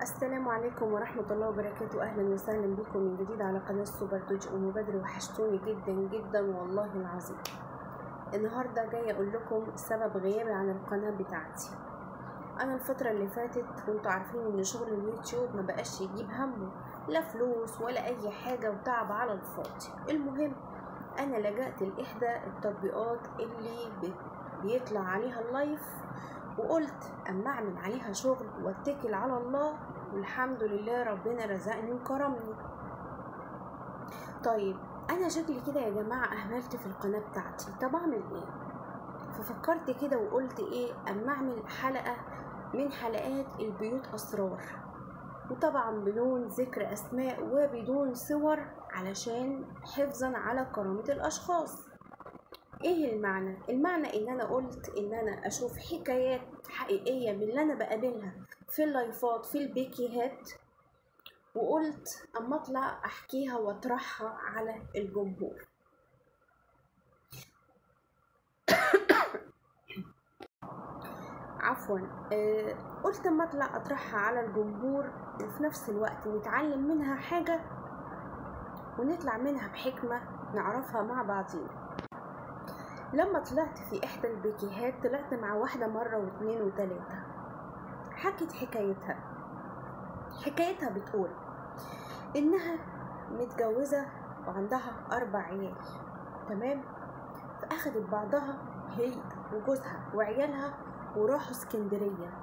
السلام عليكم ورحمة الله وبركاته. أهلا وسهلا بكم من جديد على قناة سوبر دوج أم بدر. وحشتوني جدا جدا والله العظيم. النهاردة جاية أقول لكم سبب غيابي عن القناة بتاعتي. أنا الفترة اللي فاتت كنتوا عارفين إن شغل اليوتيوب ما بقاش يجيب همه، لا فلوس ولا أي حاجة، وتعب على الفاضي. المهم أنا لجأت لإحدى التطبيقات اللي بيطلع عليها اللايف، وقلت اما اعمل عليها شغل واتكل على الله، والحمد لله ربنا رزقني وكرمني. طيب انا شكلي كده يا جماعه اهملت في القناه بتاعتي، طب اعمل ايه؟ ففكرت كده وقلت ايه، اما اعمل حلقه من حلقات البيوت اسرار، وطبعا بدون ذكر اسماء وبدون صور علشان حفظا على كرامه الاشخاص. ايه المعنى؟ المعنى ان انا قلت ان انا اشوف حكايات حقيقية من اللي انا بقابلها في اللايفات في البيكيهات، وقلت اما اطلع احكيها واطرحها على الجمهور. عفوا. قلت اما اطلع اطرحها على الجمهور، وفي نفس الوقت نتعلم منها حاجة ونطلع منها بحكمة نعرفها مع بعضينا. لما طلعت في احدى البيكيهات طلعت مع واحدة مرة واثنين وثلاثة، حكت حكايتها بتقول انها متجوزة وعندها 4 عيال، تمام؟ فاخدت بعضها هي وجوزها وعيالها وراحوا اسكندرية،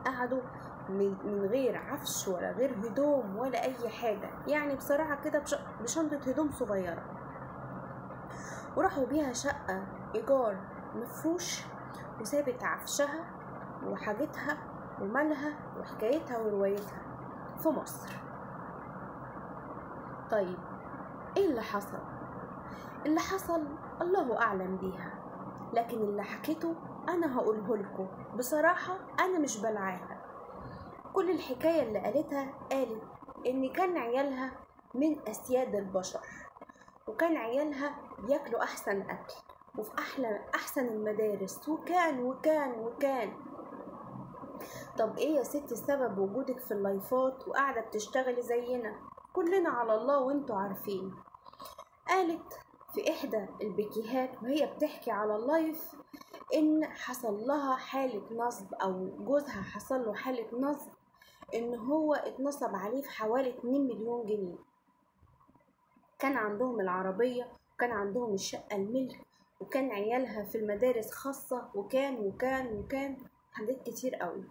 قعدوا من غير عفش ولا غير هدوم ولا اي حاجة، يعني بصراحة كده بشنطة هدوم صغيرة، وراحوا بيها شقة ايجار مفروش، وسابت عفشها وحاجتها ومالها وحكايتها وروايتها في مصر. طيب ايه اللي حصل؟ اللي حصل الله اعلم بيها، لكن اللي حكيته انا هقوله لكم بصراحة، انا مش بلعاها. كل الحكاية اللي قالت ان كان عيالها من اسياد البشر، وكان عيالها بياكلوا احسن اكل وفي احسن المدارس، وكان. طب ايه يا ست سبب وجودك في اللايفات وقاعدة بتشتغلي زينا؟ كلنا على الله وانتوا عارفين. قالت في احدى البيكيهات وهي بتحكي على اللايف ان حصل لها حالة نصب، او جوزها حصل له حالة نصب، ان هو اتنصب عليه في حوالي 2 مليون جنيه. كان عندهم العربية، وكان عندهم الشقة الملك، وكان عيالها في المدارس خاصة، وكان حاجات كتير قوي.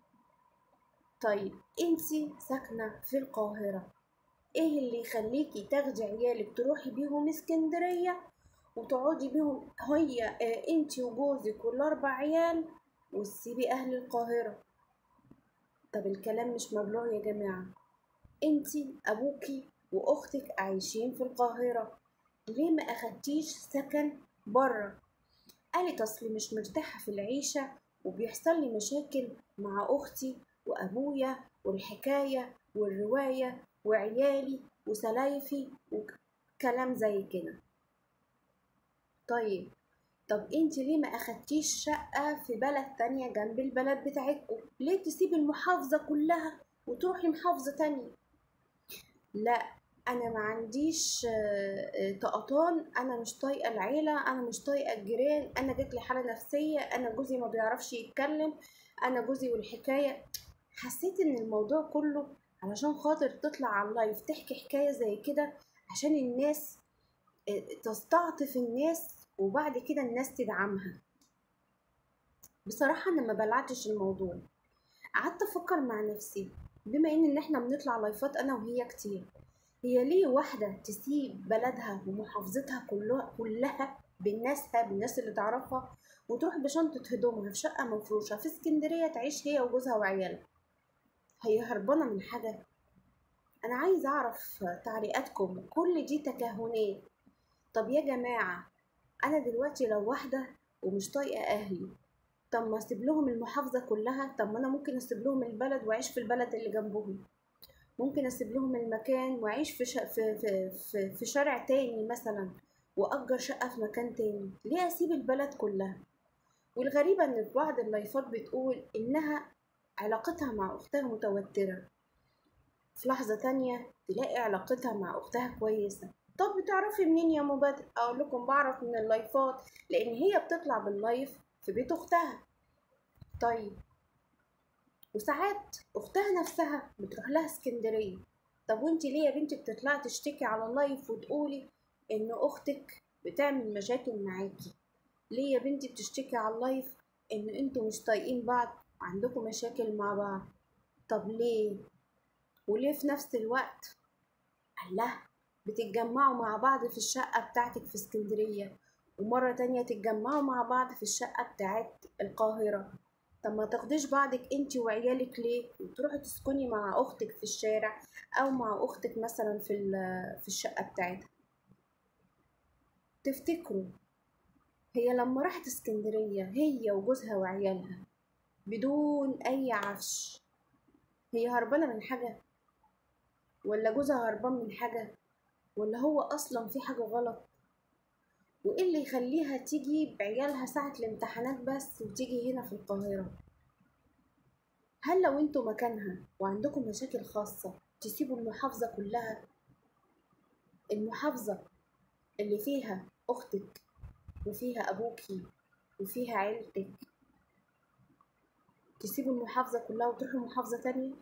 طيب انتي ساكنة في القاهرة، ايه اللي يخليكي تاخدي عيالك تروحي بيهم اسكندرية وتقعدي بيهم هي انتي وجوزك وال4 عيال، وتسيبي اهل القاهرة؟ طب الكلام مش مبلوع يا جماعة. انتي ابوكي واختك عايشين في القاهرة، ليه ما اخدتيش سكن بره؟ قالت اصلي مش مرتاحة في العيشة، وبيحصل لي مشاكل مع اختي وابويا والحكاية والرواية وعيالي وسلايفي وكلام زي كده. طب انت ليه ما اخدتيش شقة في بلد تانية جنب البلد بتاعتكم؟ ليه تسيبي المحافظة كلها وتروحي محافظة تانية؟ لا انا ما عنديش طقطان، انا مش طايقة العيلة، انا مش طايقة الجيران، انا جاتلي حالة نفسية، انا جوزي ما بيعرفش يتكلم، انا جوزي والحكاية. حسيت ان الموضوع كله علشان خاطر تطلع على اللايف تحكي حكاية زي كده عشان الناس تستعطف الناس، وبعد كده الناس تدعمها. بصراحة انا ما بلعتش الموضوع، قعدت افكر مع نفسي، بما ان احنا بنطلع لايفات انا وهي كتير، هي ليه واحدة تسيب بلدها ومحافظتها كلها بالناس اللي تعرفها، وتروح بشنطة هدومها في شقة مفروشة في اسكندرية تعيش هي وجوزها وعيالها؟ هي هربانة من حاجة؟ انا عايز اعرف تعليقاتكم، كل دي تكهنات. طب يا جماعة انا دلوقتي لو واحدة ومش طايقة اهلي، طب ما اسيب لهم المحافظة كلها؟ طب ما انا ممكن اسيب لهم البلد واعيش في البلد اللي جنبهم، ممكن اسيب لهم المكان واعيش في شارع تاني مثلا، واجر شقة في مكان تاني. ليه اسيب البلد كلها؟ والغريبة ان في بعض اللايفات بتقول انها علاقتها مع أختها متوترة، في لحظة تانية تلاقي علاقتها مع أختها كويسة. طب بتعرفي منين يا مبادئ؟ أقول لكم بعرف من اللايفات، لأن هي بتطلع باللايف في بيت أختها. طيب، وساعات أختها نفسها بتروح لها اسكندرية. طب وانتي ليه يا بنتي بتطلعي تشتكي على اللايف وتقولي إن أختك بتعمل مشاكل معاكي؟ ليه يا بنتي بتشتكي على اللايف إن انتوا مش طايقين بعض وعندكم مشاكل مع بعض؟ طب ليه؟ وليه في نفس الوقت الله بتتجمعوا مع بعض في الشقة بتاعتك في اسكندرية، ومرة تانية تتجمعوا مع بعض في الشقة بتاعت القاهرة؟ طب ما تاخديش بعضك انتي وعيالك ليه وتروحي تسكني مع اختك في الشارع، او مع اختك مثلا في الشقة بتاعتها؟ تفتكروا هي لما راحت اسكندرية هي وجوزها وعيالها بدون اي عفش، هي هربانة من حاجة؟ ولا جوزها هربان من حاجة؟ ولا هو اصلا في حاجة غلط؟ وايه اللي يخليها تيجي بعيالها ساعة الامتحانات بس وتيجي هنا في القاهرة؟ هل لو انتوا مكانها وعندكم مشاكل خاصة تسيبوا المحافظة كلها، المحافظة اللي فيها اختك وفيها ابوكي وفيها عيلتك، تسيبوا المحافظة كلها وتروحوا محافظة تانية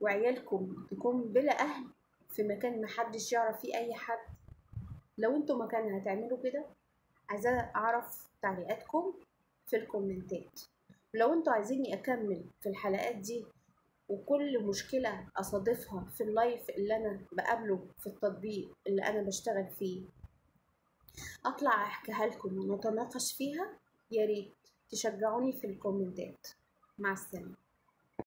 وعيالكم تكون بلا اهل في مكان محدش يعرف فيه اي حد؟ لو انتوا مكانها هتعملوا كده؟ عايزة اعرف تعليقاتكم في الكومنتات. ولو انتوا عايزيني اكمل في الحلقات دي وكل مشكلة اصادفها في اللايف اللي انا بقابله في التطبيق اللي انا بشتغل فيه اطلع احكيها لكم ونتناقش فيها، يا ريت تشجعوني في الكومنتات. مع السلامة.